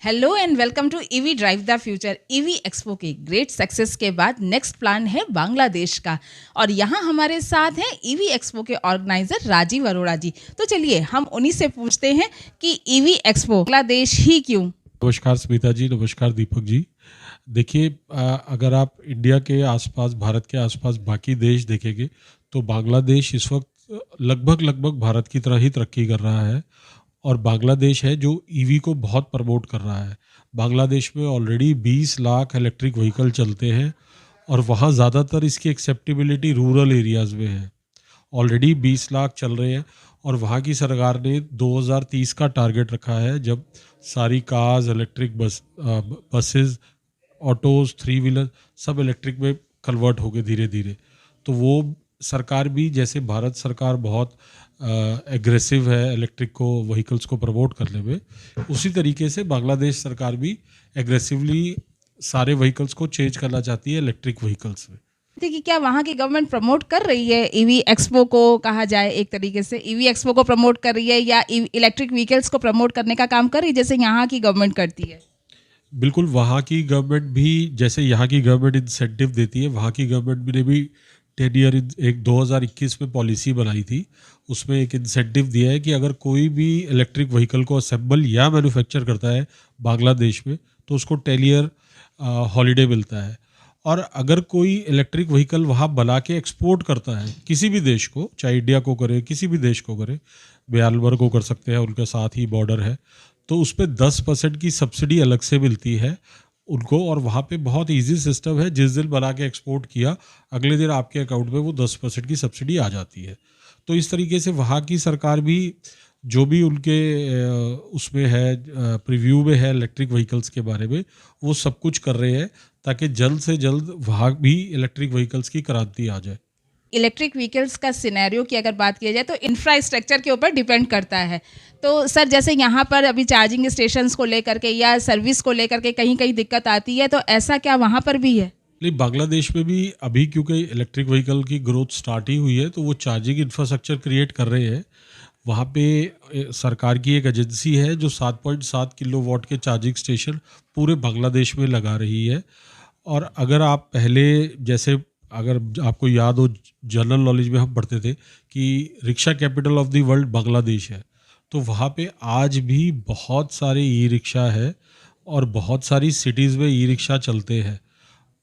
Hello and welcome to EV drive the future. EV expo के great success के बाद next plan है बांग्लादेश का, और यहाँ हमारे साथ हैं ईवी एक्सपो के ऑर्गेनाइजर राजीव अरोड़ा जी। तो चलिए हम उन्हीं से पूछते हैं कि ईवी एक्सपो बांग्लादेश ही क्यों। नमस्कार स्मिता जी, नमस्कार दीपक जी। देखिए, अगर आप इंडिया के आसपास, भारत के आसपास बाकी देश देखेंगे तो बांग्लादेश इस वक्त लगभग भारत की तरह ही तरक्की कर रहा है, और बांग्लादेश है जो ईवी को बहुत प्रमोट कर रहा है। बांग्लादेश में ऑलरेडी 20 लाख इलेक्ट्रिक व्हीकल चलते हैं, और वहाँ ज़्यादातर इसकी एक्सेप्टेबिलिटी रूरल एरियाज़ में है। ऑलरेडी 20 लाख चल रहे हैं, और वहाँ की सरकार ने 2030 का टारगेट रखा है जब सारी cars, electric buses, autos, 3 wheeler सब इलेक्ट्रिक में कन्वर्ट हो गए धीरे धीरे। तो वो सरकार भी, जैसे भारत सरकार बहुत एग्रेसिव है इलेक्ट्रिक को, व्हीकल्स को प्रमोट करने में, उसी तरीके से बांग्लादेश सरकार भी एग्रेसिवली सारे व्हीकल्स को चेंज करना चाहती है इलेक्ट्रिक व्हीकल्स में। कि क्या वहाँ की गवर्नमेंट प्रमोट कर रही है ईवी एक्सपो को, कहा जाए एक तरीके से ईवी एक्सपो को प्रमोट कर रही है, या इलेक्ट्रिक व्हीकल्स को प्रमोट करने का काम कर रही है जैसे यहाँ की गवर्नमेंट करती है? बिल्कुल, वहाँ की गवर्नमेंट भी जैसे यहाँ की गवर्नमेंट इंसेंटिव देती है, वहाँ की गवर्नमेंट ने भी 10 ईयर एक 2021 में पॉलिसी बनाई थी। उसमें एक इंसेंटिव दिया है कि अगर कोई भी इलेक्ट्रिक व्हीकल को असेंबल या मैन्युफैक्चर करता है बांग्लादेश में तो उसको 10 ईयर हॉलीडे मिलता है। और अगर कोई इलेक्ट्रिक व्हीकल वहाँ बना के एक्सपोर्ट करता है किसी भी देश को, चाहे इंडिया को करे, किसी भी देश को करे, म्यांमार को कर सकते हैं, उनके साथ ही बॉर्डर है, तो उस पर 10% की सब्सिडी अलग से मिलती है उनको। और वहाँ पे बहुत इजी सिस्टम है, जिस दिन बना के एक्सपोर्ट किया अगले दिन आपके अकाउंट में वो 10% की सब्सिडी आ जाती है। तो इस तरीके से वहाँ की सरकार भी जो भी उनके उसमें है, प्रीव्यू में है इलेक्ट्रिक व्हीकल्स के बारे में, वो सब कुछ कर रहे हैं ताकि जल्द से जल्द वहाँ भी इलेक्ट्रिक व्हीकल्स की क्रांति आ जाए। इलेक्ट्रिक व्हीकल्स का सिनेरियो की अगर बात की जाए तो इंफ्रास्ट्रक्चर के ऊपर डिपेंड करता है। तो सर, जैसे यहाँ पर अभी चार्जिंग स्टेशंस को लेकर के या सर्विस को लेकर के कहीं कहीं दिक्कत आती है, तो ऐसा क्या वहाँ पर भी है? नहीं, बांग्लादेश में भी अभी क्योंकि इलेक्ट्रिक व्हीकल की ग्रोथ स्टार्ट ही हुई है, तो वो चार्जिंग इंफ्रास्ट्रक्चर क्रिएट कर रहे हैं। वहाँ पे सरकार की एक एजेंसी है जो 7.7 किलोवाट के चार्जिंग स्टेशन पूरे बांग्लादेश में लगा रही है। और अगर आप पहले, जैसे अगर आपको याद हो, जनरल नॉलेज में हम पढ़ते थे कि rickshaw capital of the world Bangladesh है, तो वहाँ पे आज भी बहुत सारे ई रिक्शा है और बहुत सारी सिटीज़ में ई रिक्शा चलते हैं।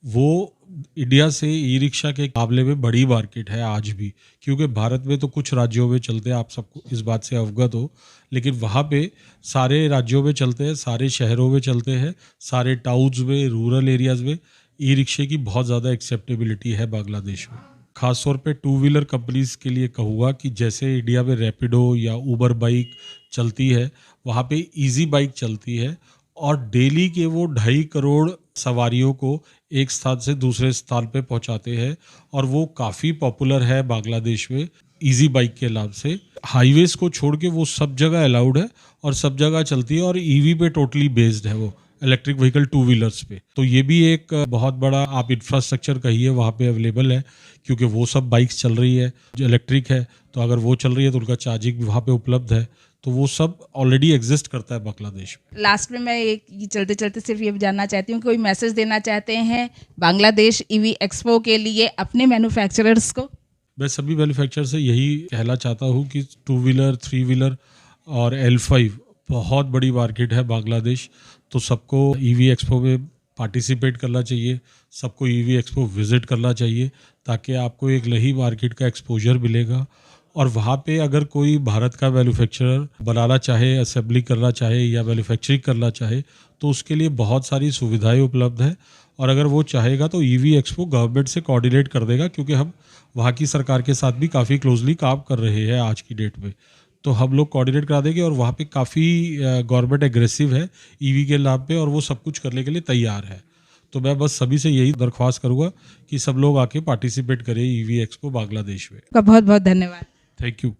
वो इंडिया से ई रिक्शा के मुकाबले में बड़ी मार्केट है आज भी, क्योंकि भारत में तो कुछ राज्यों में चलते हैं, आप सबको इस बात से अवगत हो, लेकिन वहाँ पे सारे राज्यों में चलते हैं, सारे शहरों में चलते हैं, सारे टाउन्स में, रूरल एरियाज़ में ई रिक्शे की बहुत ज़्यादा एक्सेप्टेबिलिटी है बांग्लादेश में। ख़ासतौर पे 2 व्हीलर कंपनीज़ के लिए कहूँगा कि जैसे इंडिया में रैपिडो या उबर बाइक चलती है, वहाँ पे ईजी बाइक चलती है, और डेली के वो 2.5 करोड़ सवारियों को एक स्थान से दूसरे स्थान पे पहुँचाते हैं, और वो काफ़ी पॉपुलर है बांग्लादेश में ईजी बाइक के नाम से। हाईवेज को छोड़ के वो सब जगह अलाउड है और सब जगह चलती है, और ईवी पे टोटली बेस्ड है वो इलेक्ट्रिक व्हीकल 2 व्हीलर्स पे। तो ये भी एक बहुत बड़ा आप इंफ्रास्ट्रक्चर कहिए वहाँ पे अवेलेबल है, क्योंकि वो सब बाइक्स चल रही है जो इलेक्ट्रिक है, तो अगर वो चल रही है तो उनका चार्जिंग भी वहाँ पे उपलब्ध है। तो वो सब ऑलरेडी एग्जिस्ट करता है बांग्लादेश में। लास्ट में मैं एक चलते चलते सिर्फ ये जानना चाहती हूँ, कोई मैसेज देना चाहते हैं बांग्लादेश ईवी एक्सपो के लिए अपने मैन्युफैक्चरर्स को? मैं सभी मैन्युफैक्चरर से यही कहना चाहता हूँ कि 2 व्हीलर, 3 व्हीलर और L5 बहुत बड़ी मार्केट है बांग्लादेश, तो सबको ईवी एक्सपो में पार्टिसिपेट करना चाहिए, सबको ईवी एक्सपो विज़िट करना चाहिए, ताकि आपको एक नई मार्केट का एक्सपोजर मिलेगा। और वहाँ पे अगर कोई भारत का मैन्युफैक्चरर बनाना चाहे, असेंबली करना चाहे या मैन्युफैक्चरिंग करना चाहे, तो उसके लिए बहुत सारी सुविधाएं उपलब्ध है। और अगर वो चाहेगा तो ईवी एक्सपो गवर्नमेंट से कोऑर्डिनेट कर देगा, क्योंकि हम वहाँ की सरकार के साथ भी काफ़ी क्लोजली काम कर रहे हैं आज की डेट में। तो हम लोग कोऑर्डिनेट करा देंगे, और वहाँ पे काफ़ी गवर्नमेंट एग्रेसिव है ईवी के नाम पे, और वो सब कुछ करने के लिए तैयार है। तो मैं बस सभी से यही दरख्वास्त करूँगा कि सब लोग आके पार्टिसिपेट करें ईवी एक्सपो बांग्लादेश में। बहुत बहुत धन्यवाद। Thank you.